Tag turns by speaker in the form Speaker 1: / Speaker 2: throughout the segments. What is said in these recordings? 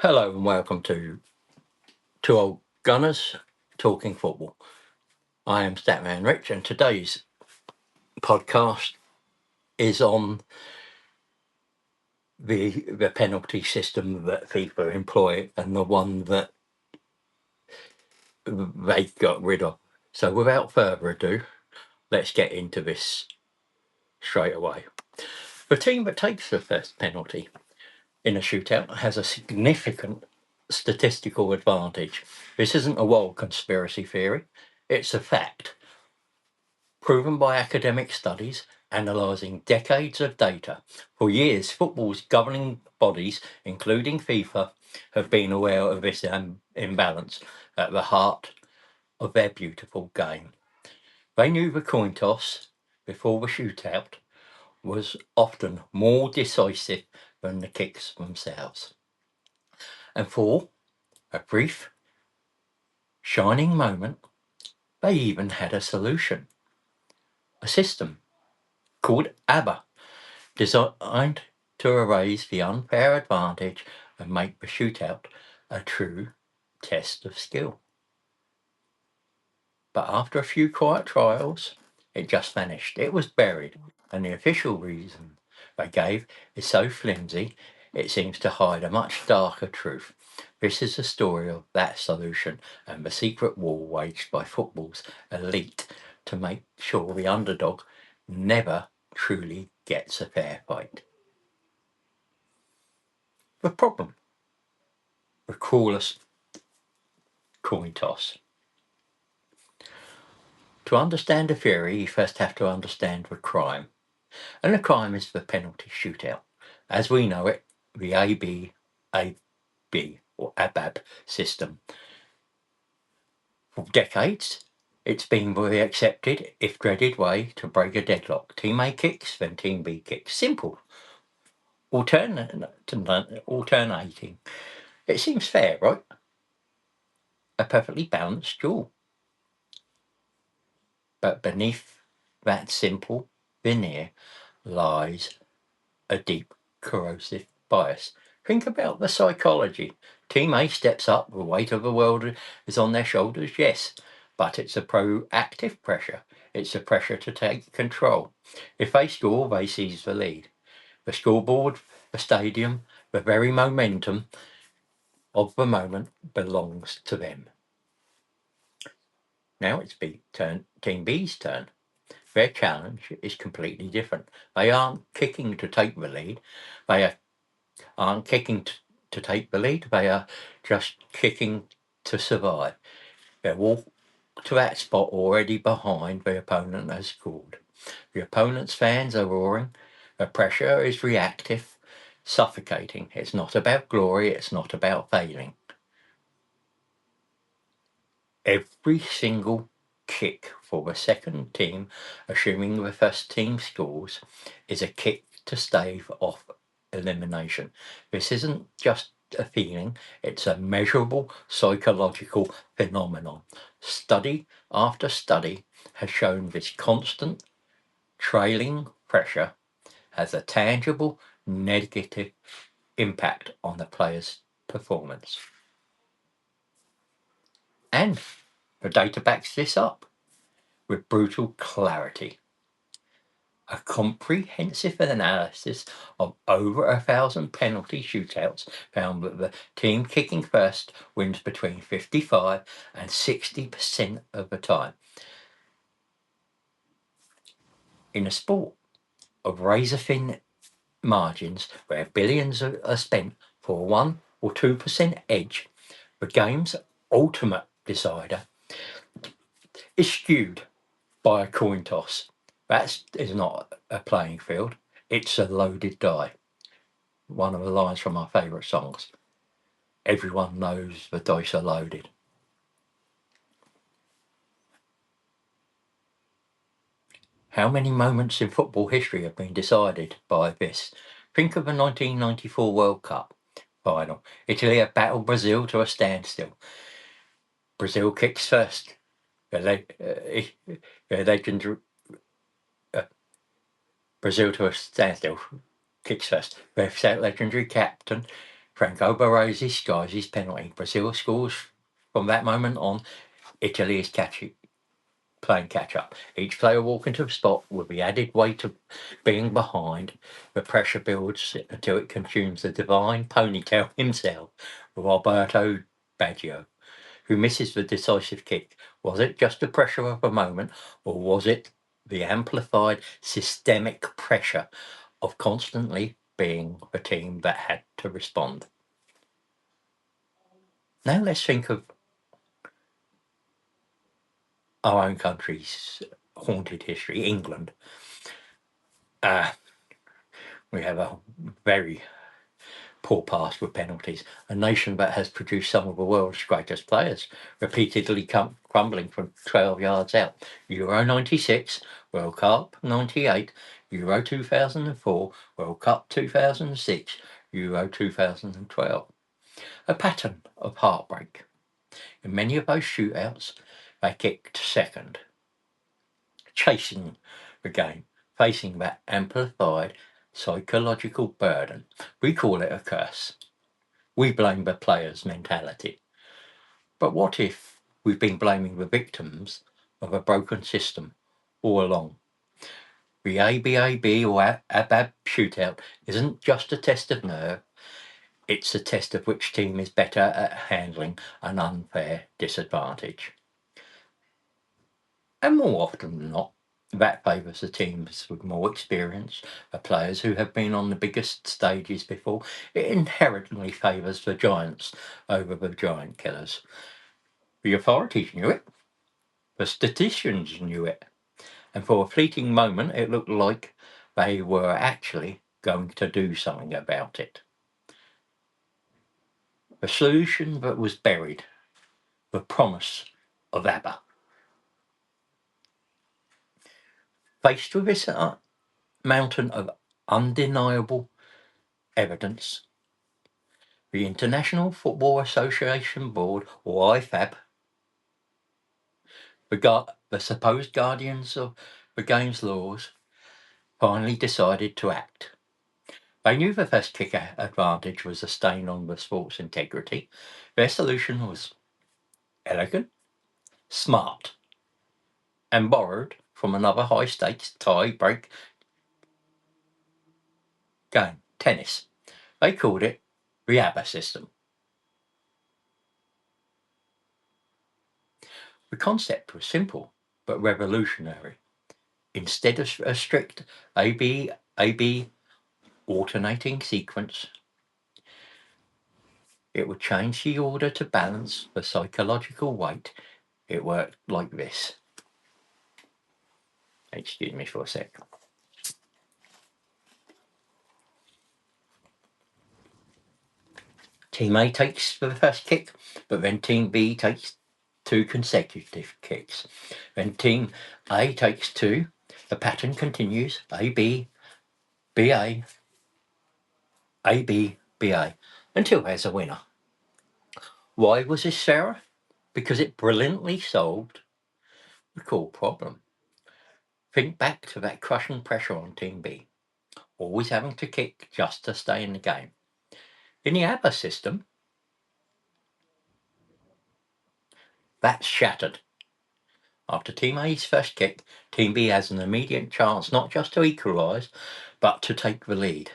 Speaker 1: Hello and welcome to Two Old Gunners Talking Football. I am Statman Rich, and today's podcast is on the penalty system that FIFA employ and the one that they got rid of. So without further ado, let's get into this straight away. The team that takes the first penalty in a shootout has a significant statistical advantage. This isn't a wild conspiracy theory, it's a fact proven by academic studies analysing decades of data. For years, football's governing bodies, including FIFA, have been aware of this imbalance at the heart of their beautiful game. They knew the coin toss before the shootout was often more decisive than the kicks themselves. And for a brief, shining moment, they even had a solution, a system called ABBA, designed to erase the unfair advantage and make the shootout a true test of skill. But after a few quiet trials, it just vanished. It was buried, and the official reason they gave is so flimsy it seems to hide a much darker truth. This is the story of that solution and the secret war waged by football's elite to make sure the underdog never truly gets a fair fight. The problem, the cruelest coin toss. To understand the theory, you first have to understand the crime. And the crime is the penalty shootout. As we know it, the ABAB or ABAB system. For decades, it's been the accepted, if dreaded, way to break a deadlock. Team A kicks, then Team B kicks. Simple. Alternating. It seems fair, right? A perfectly balanced duel. But beneath that simple veneer lies a deep corrosive bias. Think about the psychology. Team A steps up, the weight of the world is on their shoulders, yes, but it's a proactive pressure. It's a pressure to take control. If they score, they seize the lead. The scoreboard, the stadium, the very momentum of the moment belongs to them. Now it's Team B's turn. Their challenge is completely different. They aren't kicking to take the lead. They aren't kicking to take the lead. They are just kicking to survive. They walk to that spot already behind the opponent has scored. The opponent's fans are roaring. The pressure is reactive, suffocating. It's not about glory. It's not about failing. Every single kick for the second team, assuming the first team scores, is a kick to stave off elimination. This isn't just a feeling, it's a measurable psychological phenomenon. Study after study has shown this constant trailing pressure has a tangible negative impact on the player's performance. And the data backs this up with brutal clarity. A comprehensive analysis of over 1,000 penalty shootouts found that the team kicking first wins between 55 and 60% of the time. In a sport of razor-thin margins where billions are spent for a 1 or 2% edge, the game's ultimate decider is skewed by a coin toss. That is not a playing field, it's a loaded die. One of the lines from my favourite songs. Everyone knows the dice are loaded. How many moments in football history have been decided by this? Think of the 1994 World Cup final. Italy have battled Brazil to a standstill. Brazil kicks first. The legendary Brazil to a standstill kicks first. Their legendary captain Franco Baresi skies his penalty. Brazil scores. From that moment on, Italy is playing catch up. Each player walking to the spot with the added weight of being behind. The pressure builds until it consumes the divine ponytail himself, Roberto Baggio, who misses the decisive kick. Was it just the pressure of a moment, or was it the amplified systemic pressure of constantly being the team that had to respond? Now let's think of our own country's haunted history, England. Uh, we have a very poor past with penalties, a nation that has produced some of the world's greatest players, repeatedly crumbling from 12 yards out. Euro 96, World Cup 98, Euro 2004, World Cup 2006, Euro 2012. A pattern of heartbreak. In many of those shootouts, they kicked second, chasing the game, facing that amplified psychological burden. We call it a curse. We blame the players' mentality. But what if we've been blaming the victims of a broken system all along? The ABAB or ABAB shootout isn't just a test of nerve, it's a test of which team is better at handling an unfair disadvantage. And more often than not, that favours the teams with more experience, the players who have been on the biggest stages before. It inherently favours the giants over the giant killers. The authorities knew it, the statisticians knew it, and for a fleeting moment it looked like they were actually going to do something about it. The solution that was buried, the promise of ABBA. Faced with this mountain of undeniable evidence, the International Football Association Board, or IFAB, the supposed guardians of the game's laws, finally decided to act. They knew the first kick advantage was a stain on the sport's integrity. Their solution was elegant, smart, and borrowed from another high-stakes tie-break game, tennis. They called it the ABBA system. The concept was simple but revolutionary. Instead of a strict AB alternating sequence, it would change the order to balance the psychological weight. It worked like this. Excuse me for a sec. Team A takes the first kick, but then Team B takes 2 consecutive kicks. Then Team A takes 2. The pattern continues. A, B, B, A, A, B, B, A, until there's a winner. Why was this fairer? Because it brilliantly solved the core problem. Think back to that crushing pressure on Team B, always having to kick just to stay in the game. In the ABBA system, that's shattered. After Team A's first kick, Team B has an immediate chance not just to equalise, but to take the lead.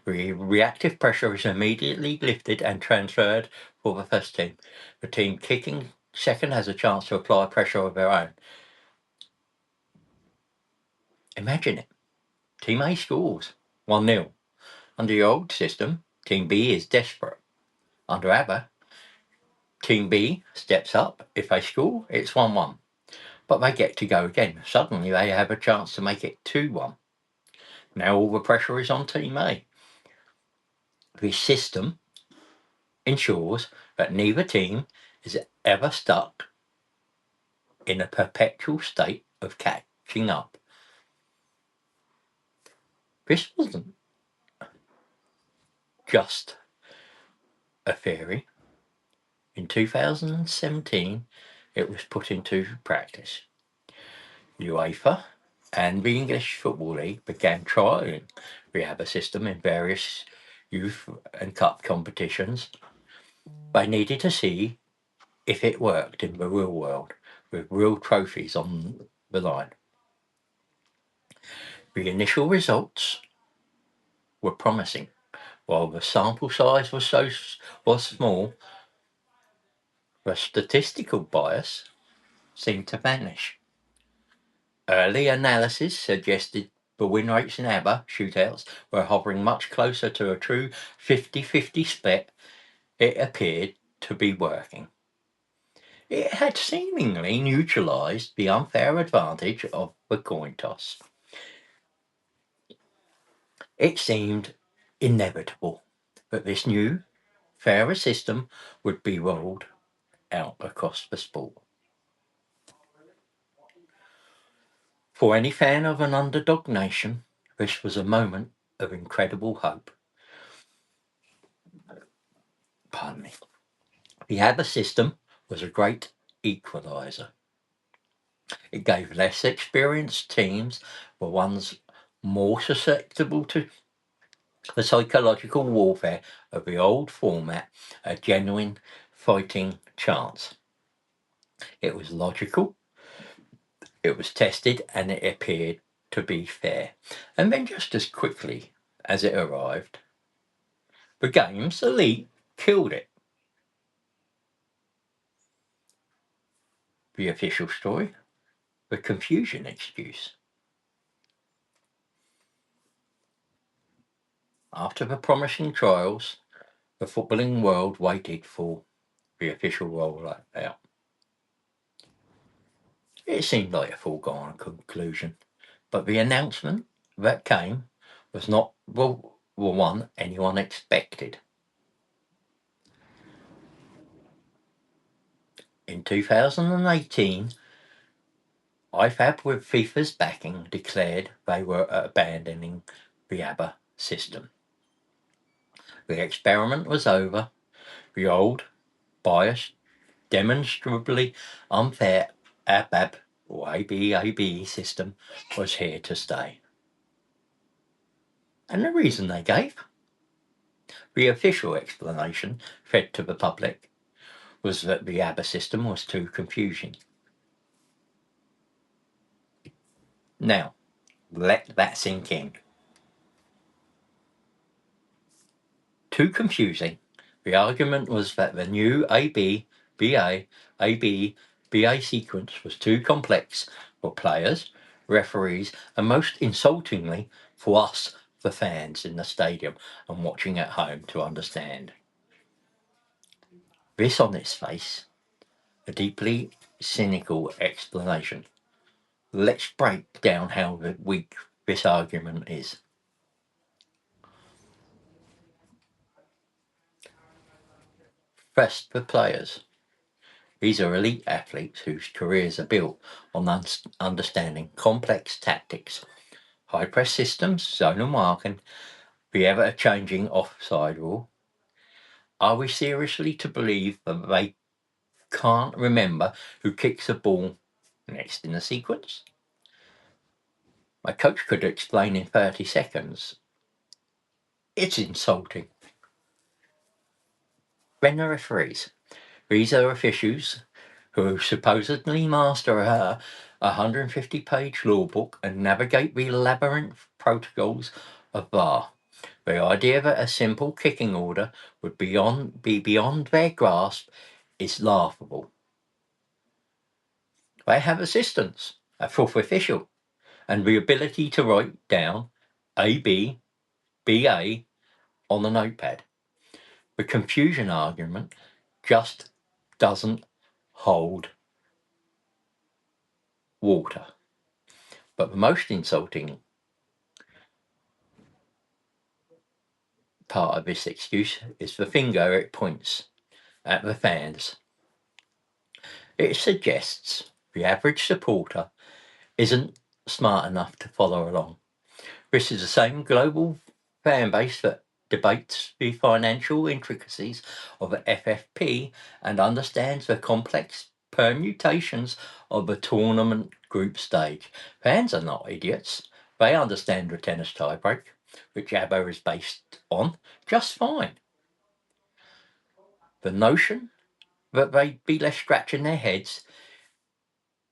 Speaker 1: Reactive pressure is immediately lifted and transferred for the first team. The team kicking second has a chance to apply pressure of their own. Imagine it. Team A scores 1-0. Under the old system, Team B is desperate. Under ABBA, Team B steps up. If they score, it's 1-1. But they get to go again. Suddenly they have a chance to make it 2-1. Now all the pressure is on Team A. This system ensures that neither team is ever stuck in a perpetual state of catching up. This wasn't just a theory. In 2017, it was put into practice. UEFA and the English Football League began trialling the ABBA system in various youth and cup competitions, they needed to see if it worked in the real world, with real trophies on the line. The initial results were promising. While the sample size was small, the statistical bias seemed to vanish. Early analysis suggested the win rates in ABBA shootouts were hovering much closer to a true 50-50 split. It appeared to be working. It had seemingly neutralised the unfair advantage of the coin toss. It seemed inevitable that this new, fairer system would be rolled out across the sport. For any fan of an underdog nation, this was a moment of incredible hope. Pardon me. The ABBA system was a great equaliser. It gave less experienced teams, the ones more susceptible to the psychological warfare of the old format, a genuine fighting chance. It was logical, it was tested, and it appeared to be fair. And then, just as quickly as it arrived, the game's elite killed it. The official story, the confusion excuse. After the promising trials, the footballing world waited for the official rollout. It seemed like a foregone conclusion, but the announcement that came was not the one anyone expected. In 2018, IFAB, with FIFA's backing, declared they were abandoning the ABBA system. The experiment was over. The old, biased, demonstrably unfair ABAB or ABAB system was here to stay. And the reason they gave? The official explanation, fed to the public, was that the ABBA system was too confusing. Now, let that sink in. Too confusing. The argument was that the new AB, BA, AB, BA sequence was too complex for players, referees, and most insultingly, for us, the fans in the stadium and watching at home to understand. This on its face, a deeply cynical explanation. Let's break down how weak this argument is. First, the players. These are elite athletes whose careers are built on understanding complex tactics, high press systems, zonal marking, the ever changing offside rule. Are we seriously to believe that they can't remember who kicks a ball next in the sequence? My coach could explain in 30 seconds. It's insulting. Then the referees. These are officials who supposedly master a 150-page law book and navigate the labyrinth protocols of VAR. The idea that a simple kicking order would be beyond their grasp is laughable. They have assistants, a fourth official, and the ability to write down AB, BA on the notepad. The confusion argument just doesn't hold water. But the most insulting part of this excuse is the finger it points at the fans. It suggests the average supporter isn't smart enough to follow along. This is the same global fan base that debates the financial intricacies of the FFP and understands the complex permutations of the tournament group stage. Fans are not idiots. They understand the tennis tiebreak. which ABBA is based on, just fine. The notion that they'd be left scratching their heads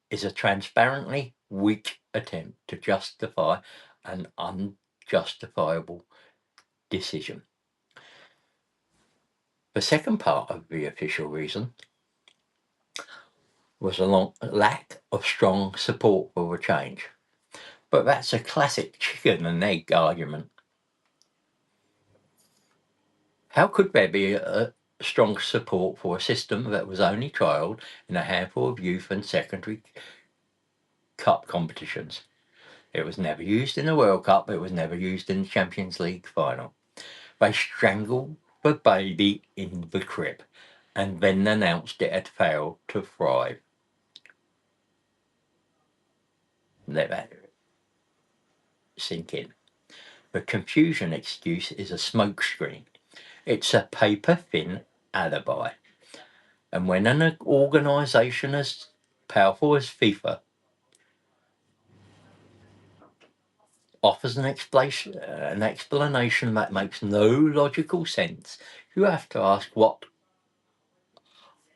Speaker 1: is a transparently weak attempt to justify an unjustifiable decision. The second part of the official reason was a lack of strong support for the change. But that's a classic chicken and egg argument. How could there be a strong support for a system that was only trialled in a handful of youth and secondary cup competitions? It was never used in the World Cup, it was never used in the Champions League final. They strangled the baby in the crib and then announced it had failed to thrive. Let that sink in. The confusion excuse is a smokescreen. It's a paper-thin alibi. And when an organisation as powerful as FIFA offers an explanation that makes no logical sense, you have to ask, what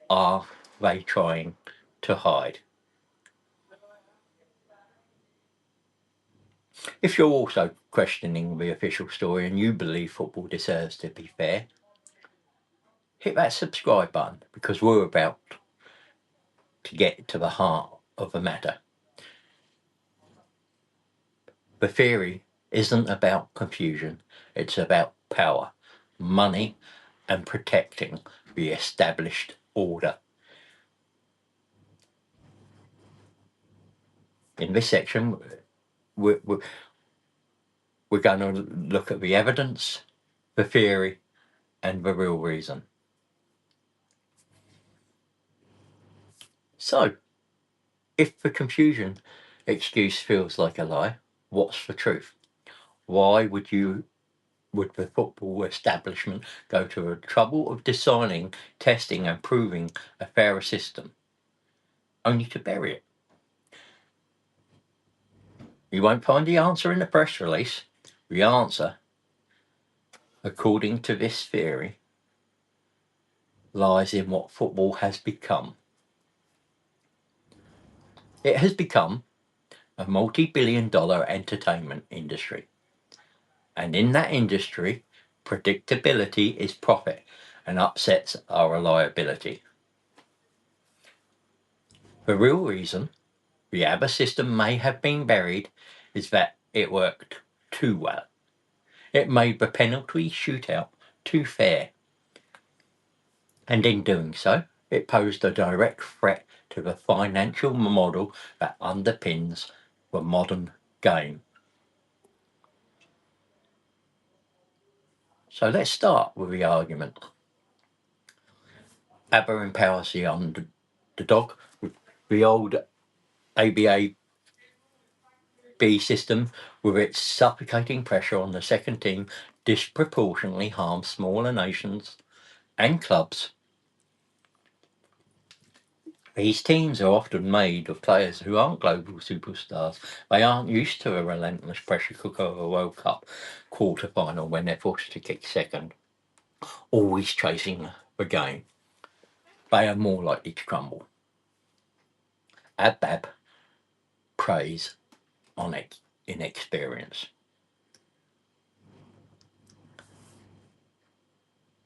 Speaker 1: are they trying to hide? If you're also questioning the official story and you believe football deserves to be fair, hit that subscribe button, because we're about to get to the heart of the matter. The theory isn't about confusion, it's about power, money, and protecting the established order. In this section, we're going to look at the evidence, the theory, and the real reason. So, if the confusion excuse feels like a lie, what's the truth? Why would the football establishment go to the trouble of designing, testing, and proving a fairer system, only to bury it? You won't find the answer in the press release. The answer, according to this theory, lies in what football has become. It has become a multi-billion-dollar entertainment industry. And in that industry, predictability is profit and upsets are a liability. The real reason the ABBA system may have been buried is that it worked too well. It made the penalty shootout too fair. And in doing so, it posed a direct threat to the financial model that underpins the modern game. So let's start with the argument. ABBA empowers the underdog. The old ABA B system, with its suffocating pressure on the second team, disproportionately harms smaller nations and clubs. These teams are often made of players who aren't global superstars. They aren't used to a relentless pressure cooker of a World Cup quarter-final when they're forced to kick second, always chasing the game. They are more likely to crumble. ABAB preys on inexperience.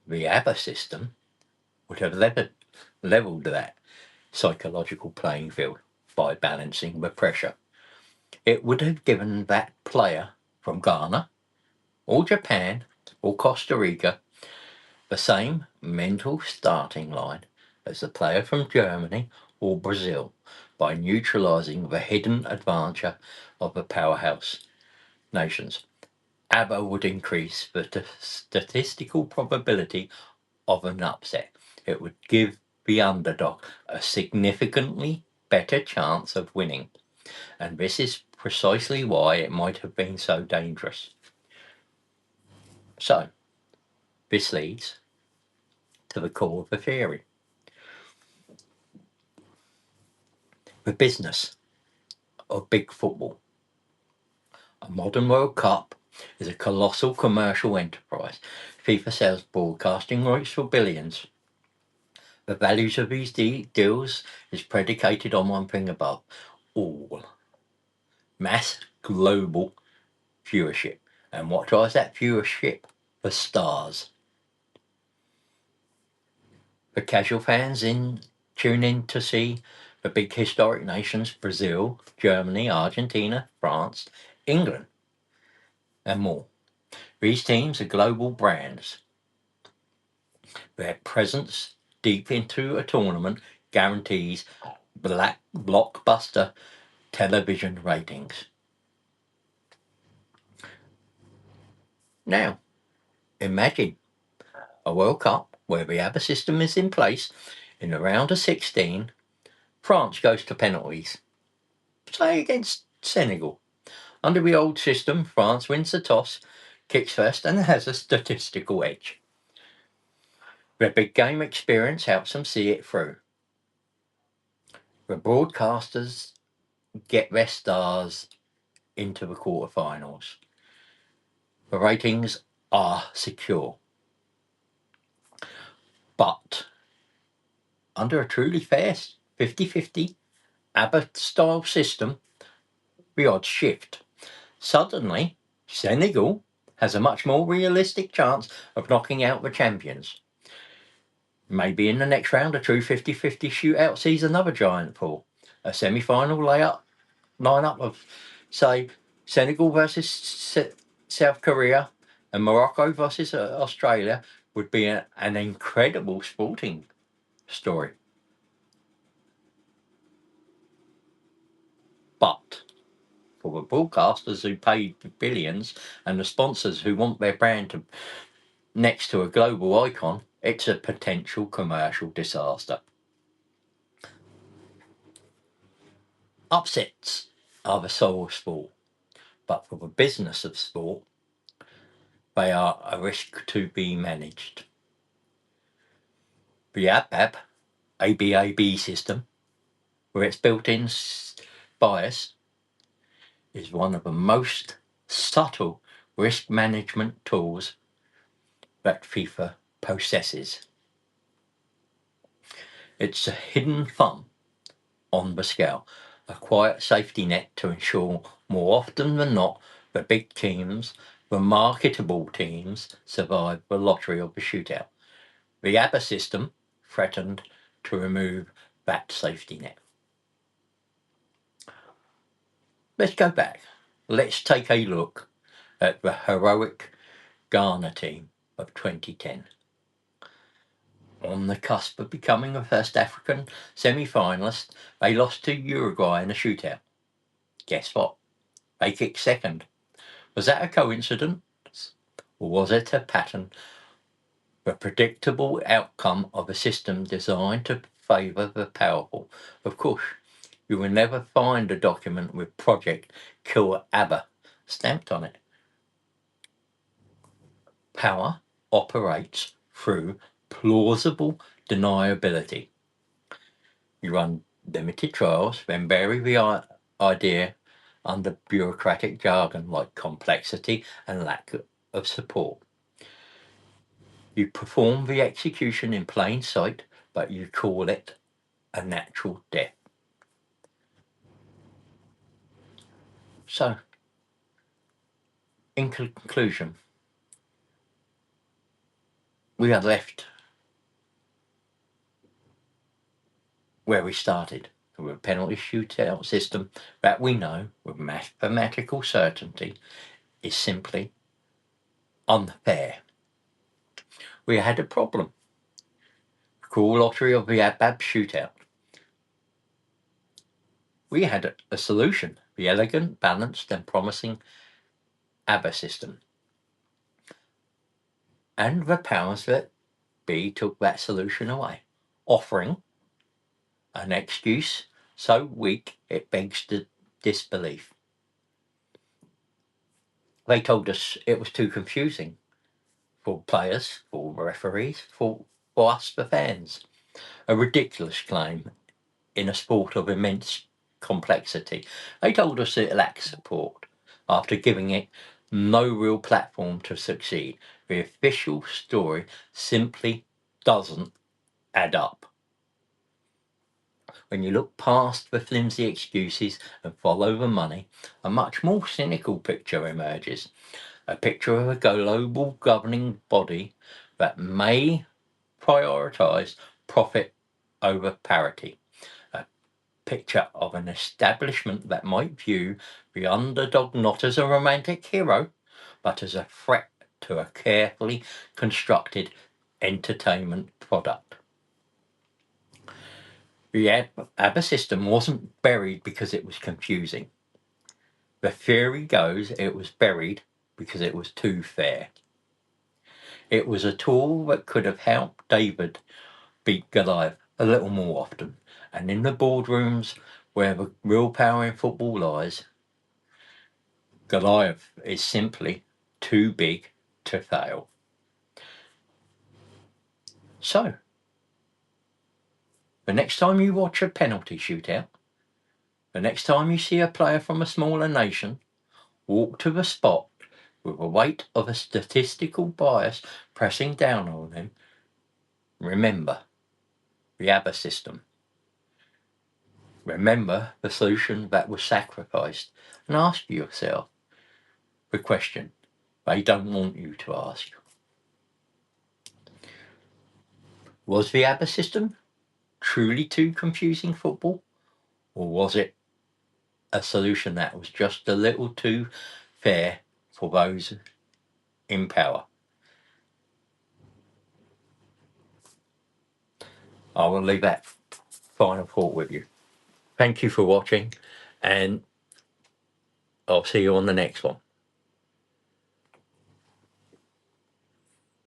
Speaker 1: The ABBA system would have levelled that psychological playing field by balancing the pressure. It would have given that player from Ghana or Japan or Costa Rica the same mental starting line as the player from Germany or Brazil by neutralising the hidden advantage of the powerhouse nations. ABBA would increase the statistical probability of an upset. It would give the underdog a significantly better chance of winning. And this is precisely why it might have been so dangerous. So, this leads to the core of the theory. The business of big football. A modern World Cup is a colossal commercial enterprise. FIFA sells broadcasting rights for billions. The values of these deals is predicated on one thing above all: mass global viewership. And what drives that viewership? The stars. The casual fans tune in to see the big historic nations: Brazil, Germany, Argentina, France, England, and more. These teams are global brands. Their presence deep into a tournament guarantees blockbuster television ratings. Now, imagine a World Cup where the ABBA system is in place. In the round of 16, France goes to penalties, say against Senegal. Under the old system, France wins the toss, kicks first, and has a statistical edge. Their big game experience helps them see it through. The broadcasters get their stars into the quarterfinals. The ratings are secure. But under a truly fair 50-50 ABBA-style system, the odds shift. Suddenly, Senegal has a much more realistic chance of knocking out the champions. Maybe in the next round, a true 50-50 shootout sees another giant fall. A semi-final lineup of, say, Senegal versus South Korea and Morocco versus Australia would be an incredible sporting story. But for the broadcasters who pay billions and the sponsors who want their brand next to a global icon, it's a potential commercial disaster. Upsets are the soul of sport, but for the business of sport, they are a risk to be managed. The ABAB system, with its built-in bias, is one of the most subtle risk management tools that FIFA possesses. It's a hidden thumb on the scale, a quiet safety net to ensure more often than not the big teams, the marketable teams, survive the lottery of the shootout. The ABBA system threatened to remove that safety net. Let's go back. Let's take a look at the heroic Ghana team of 2010. On the cusp of becoming the first African semi-finalist, they lost to Uruguay in a shootout. Guess what? They kicked second. Was that a coincidence? Or was it a pattern? The predictable outcome of a system designed to favour the powerful. Of course, you will never find a document with Project Kill ABBA stamped on it. Power operates through plausible deniability. You run limited trials, then bury the idea under bureaucratic jargon like complexity and lack of support. You perform the execution in plain sight, but you call it a natural death. So, in conclusion, we are left where we started, with a penalty shootout system that we know with mathematical certainty is simply unfair. We had a problem. Cruel lottery of the ABAB shootout. We had a solution, the elegant, balanced and promising ABBA system. And the powers that be took that solution away, offering an excuse so weak it begs disbelief. They told us it was too confusing for players, for referees, for us, the fans. A ridiculous claim in a sport of immense complexity. They told us it lacked support after giving it no real platform to succeed. The official story simply doesn't add up. When you look past the flimsy excuses and follow the money, a much more cynical picture emerges. A picture of a global governing body that may prioritise profit over parity. A picture of an establishment that might view the underdog not as a romantic hero, but as a threat to a carefully constructed entertainment product. The ABBA system wasn't buried because it was confusing. The theory goes it was buried because it was too fair. It was a tool that could have helped David beat Goliath a little more often. And in the boardrooms where the real power in football lies, Goliath is simply too big to fail. So, the next time you watch a penalty shootout, the next time you see a player from a smaller nation walk to the spot with the weight of a statistical bias pressing down on him, remember the ABBA system. Remember the solution that was sacrificed, and ask yourself the question they don't want you to ask. Was the ABBA system truly too confusing football? Or was it a solution that was just a little too fair for those in power? I will leave that final thought with you. Thank you for watching, and I'll see you on the next one.